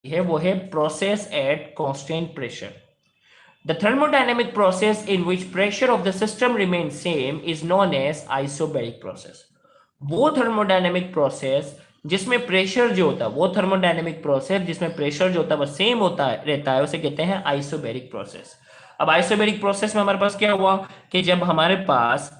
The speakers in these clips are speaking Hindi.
है वो है process at constant pressure. The thermodynamic process in which pressure of the system remain same is known as isobaric process. वो थर्मोडायनेमिक प्रोसेस जिसमें प्रेशर जो होता है, वो थर्मोडायनेमिक प्रोसेस जिसमें प्रेशर जो होता है वो सेम होता है रहता है, उसे कहते हैं आइसोबैरिक प्रोसेस। अब आइसोबैरिक प्रोसेस में हमारे पास क्या हुआ कि जब हमारे पास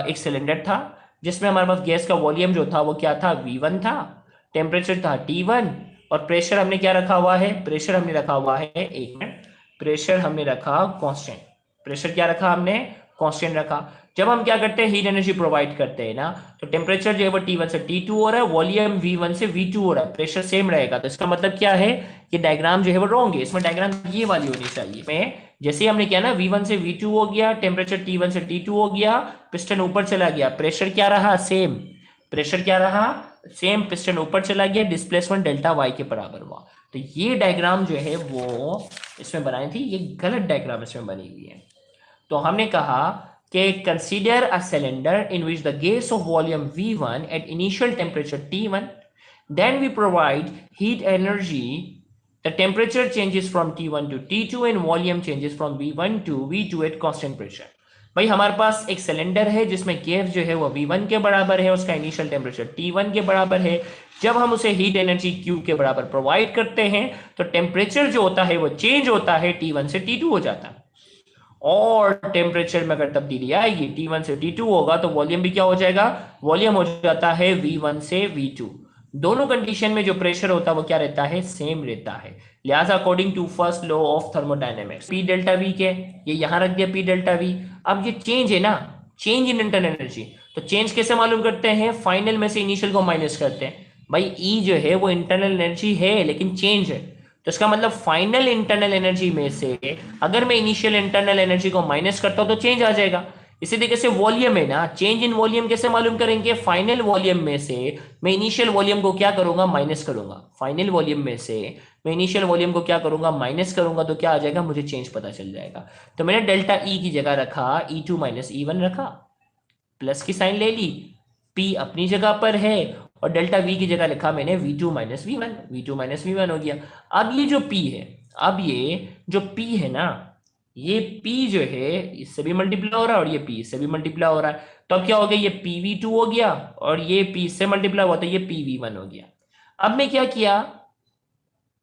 एक सिलेंडर था जिसमें हमारे पास गैस का वॉल्यूम जो था वो क्या था, V1 था, टेम्परेचर था T1, और प्रेशर हमने क्या रखा हुआ है, प्रेशर हमने रखा हुआ है, एक मिनट, प्रेशर हमने रखा कांस्टेंट। प्रेशर क्या रखा हमने, कांस्टेंट रखा। जब हम क्या करते हैं, हीट एनर्जी प्रोवाइड करते हैं ना, तो टेम्परेचर जो है वो T1 से T2 हो रहा है, वॉल्यूम V1 से V2 हो रहा है, प्रेशर सेम रहेगा। तो इसका मतलब क्या है कि डायग्राम जो है वो रॉन्ग है, इसमें डायग्राम ये वाली होनी चाहिए। में जैसे हमने किया ना, V1 से V2 हो गया, टेम्परेचर T1 से T2 हो गया, पिस्टन ऊपर चला गया, प्रेशर क्या रहा, सेम। प्रेशर क्या रहा, सेम, पिस्टन ऊपर चला गया, डिस्प्लेसमेंट डेल्टा वाई के बराबर हुआ। तो ये डायग्राम जो है वो इसमें बनाई थी, ये गलत डायग्राम इसमें बनी हुई है। तो हमने कहा कि consider a cylinder in which the gas off volume V1 at initial temperature T1, then we provide heat energy. The temperature changes from T1 to T2 and volume changes from V1 to V2 at constant pressure. भाई हमारे पास एक सिलेंडर है जिसमें गैस जो है वो V1 के बराबर है, उसका इनिशियल टेम्परेचर T1 के बराबर है। जब हम उसे हीट एनर्जी Q के बराबर प्रोवाइड करते हैं तो टेम्परेचर जो होता है वो चेंज होता है, T1 से T2 हो जाता है। और टेम्परेचर में अगर तब्दीली आएगी, T1 से T2 होगा, तो वॉल्यूम भी क्या हो जाएगा, वॉल्यूम हो जाता है V1 से V2। दोनों कंडीशन में जो प्रेशर होता है वो क्या रहता है, सेम रहता है। लिहाजा according to first law of thermodynamics, P delta V के, ये यहां रख दिया पी डेल्टा वी। अब ये चेंज है ना, चेंज इन इंटरनल एनर्जी, तो चेंज कैसे मालूम करते हैं, फाइनल में से इनिशियल को माइनस करते हैं। भाई ई जो है वो इंटरनल एनर्जी है लेकिन चेंज है, तो इसका मतलब फाइनल इंटरनल एनर्जी में से अगर मैं इनिशियल इंटरनल एनर्जी को माइनस करता हूं तो चेंज आ जाएगा। इसी तरीके से वॉल्यूम है ना, चेंज इन वॉल्यूम कैसे मालूम करेंगे, फाइनल वॉल्यूम में से मैं इनिशियल वॉल्यूम को क्या करूंगा, माइनस करूंगा। फाइनल वॉल्यूम में से मैं इनिशियल वॉल्यूम को क्या करूंगा, माइनस करूंगा, तो क्या आ जाएगा, मुझे चेंज पता चल जाएगा। तो मैंने डेल्टा ई की जगह रखा E2 माइनस E1 रखा, प्लस की साइन ले ली, P अपनी जगह पर है, और डेल्टा V की जगह लिखा मैंने V2 minus V1, V2 minus V1 हो गया। अब ये जो P है, अब ये जो P है ना, ये P जो है इससे भी मल्टीप्लाई हो रहा है और ये P इससे भी मल्टीप्लाई हो रहा है, तो अब क्या हो गया, ये PV2 हो गया और ये P इससे मल्टीप्लाई हुआ तो ये PV1 हो गया। अब मैं क्या किया,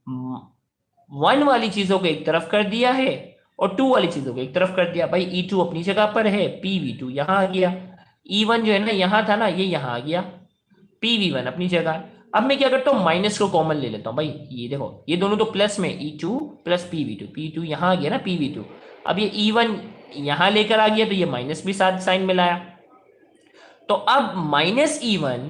वन वाली चीजों को एक तरफ कर दिया है और टू वाली चीजों को एक तरफ कर दिया। भाई E2 अपनी जगह पर है, PV2 यहां आ गया, E1 जो है ना यहां था ना, ये यहां आ गया, PV1 अपनी जगह। अब मैं क्या करता हूं, माइनस को कॉमन ले लेता हूं। भाई ये देखो, ये दोनों तो प्लस में, E2 प्लस PV2, P2 यहां आ गया ना, PV2। अब ये E1 यहां लेकर आ गया तो ये माइनस भी साथ साइन मिलाया। तो अब माइनस E1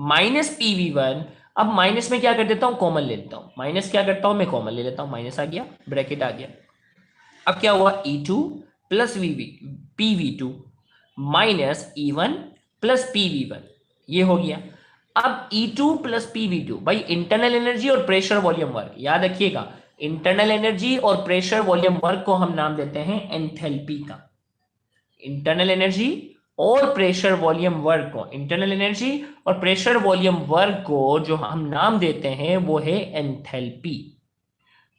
माइनस PV1, अब माइनस में क्या कर देता हूं, कॉमन ले लेता हूं। माइनस क्या करता हूं, मैं कॉमन ले लेता हूं, माइनस आ गया, ब्रैकेट आ गया। अब क्या हुआ, E2 plus PV2 minus E1 plus PV1, ये हो गया। अब E2 प्लस PV2, भाई इंटरनल एनर्जी और प्रेशर वॉल्यूम वर्क, याद रखिएगा, इंटरनल एनर्जी और प्रेशर वॉल्यूम वर्क को हम नाम देते हैं एंथैल्पी का। इंटरनल एनर्जी और प्रेशर वॉल्यूम वर्क को, इंटरनल एनर्जी और प्रेशर वॉल्यूम वर्क को जो हम नाम देते हैं वो है एंथैल्पी।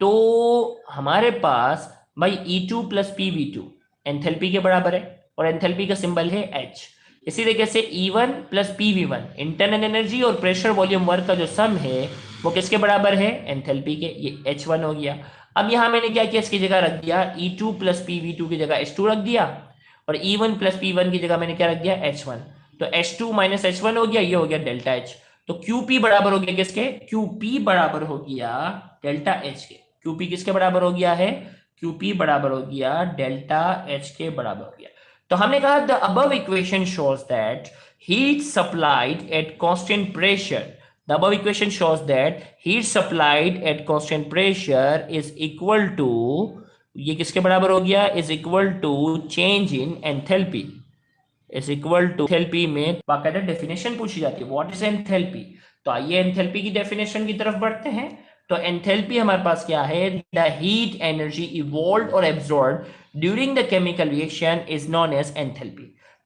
तो हमारे पास भाई E2 प्लस PV2 एंथैल्पी के बराबर है और एंथैल्पी का सिंबल है H। इसी तरीके से E1 plus PV1 internal energy और प्रेशर वॉल्यूम वर्क का जो सम है वो किसके बराबर है, एंथैल्पी के, ये H1 हो गया। अब यहां मैंने क्या किया, इसकी जगह रख दिया E2 प्लस PV2 की जगह H2 रख दिया, और E1 प्लस P1 की जगह मैंने क्या रख दिया, H1। तो H2 माइनस H1 हो गया, ये हो गया डेल्टा H। तो QP बराबर हो गया किसके, QP बराबर हो गया डेल्टा H के। QP किसके बराबर हो गया है, QP बराबर हो गया डेल्टा H के बराबर हो गया। तो हमने कहा the above equation shows that heat supplied at constant pressure, the above equation shows that heat supplied at constant pressure is equal to, ये किसके बराबर हो गया, is equal to change in enthalpy, is equal to enthalpy में बाकायदा डेफिनेशन पूछी जाती है, व्हाट इज एंथैल्पी। तो आइए एंथैल्पी की डेफिनेशन की तरफ बढ़ते हैं। तो एंथैल्पी हमारे पास क्या है, द हीट एनर्जी इवॉल्व और absorb during the chemical reaction is known as enthalpy.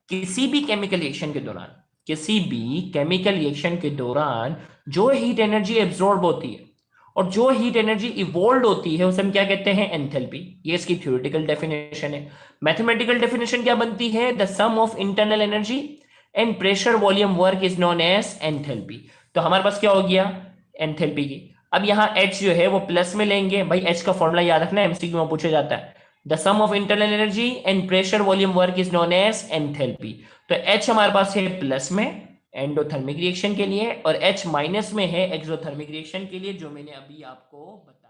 किसी भी केमिकल रिएक्शन के दौरान, किसी भी केमिकल रिएक्शन के दौरान जो हीट एनर्जी एब्जॉर्ब होती है और जो हीट एनर्जी इवॉल्व होती है उसे हम क्या कहते हैं, एंथैल्पी। ये इसकी थ्योरेटिकल डेफिनेशन है। मैथमेटिकल डेफिनेशन क्या बनती है, the sum of internal energy and pressure volume work is known as enthalpy. तो हमारे पास क्या हो गया, एंथैल्पी की। अब यहाँ H जो है वो प्लस में लेंगे भाई, H का फॉर्मूला याद रखना, एमसीक्यू में पूछा जाता है। The sum of internal energy and pressure volume work is known as enthalpy. तो H हमारे पास है प्लस में एंडोथर्मिक रिएक्शन के लिए, और H माइनस में है एक्सोथर्मिक रिएक्शन के लिए, जो मैंने अभी आपको बताया।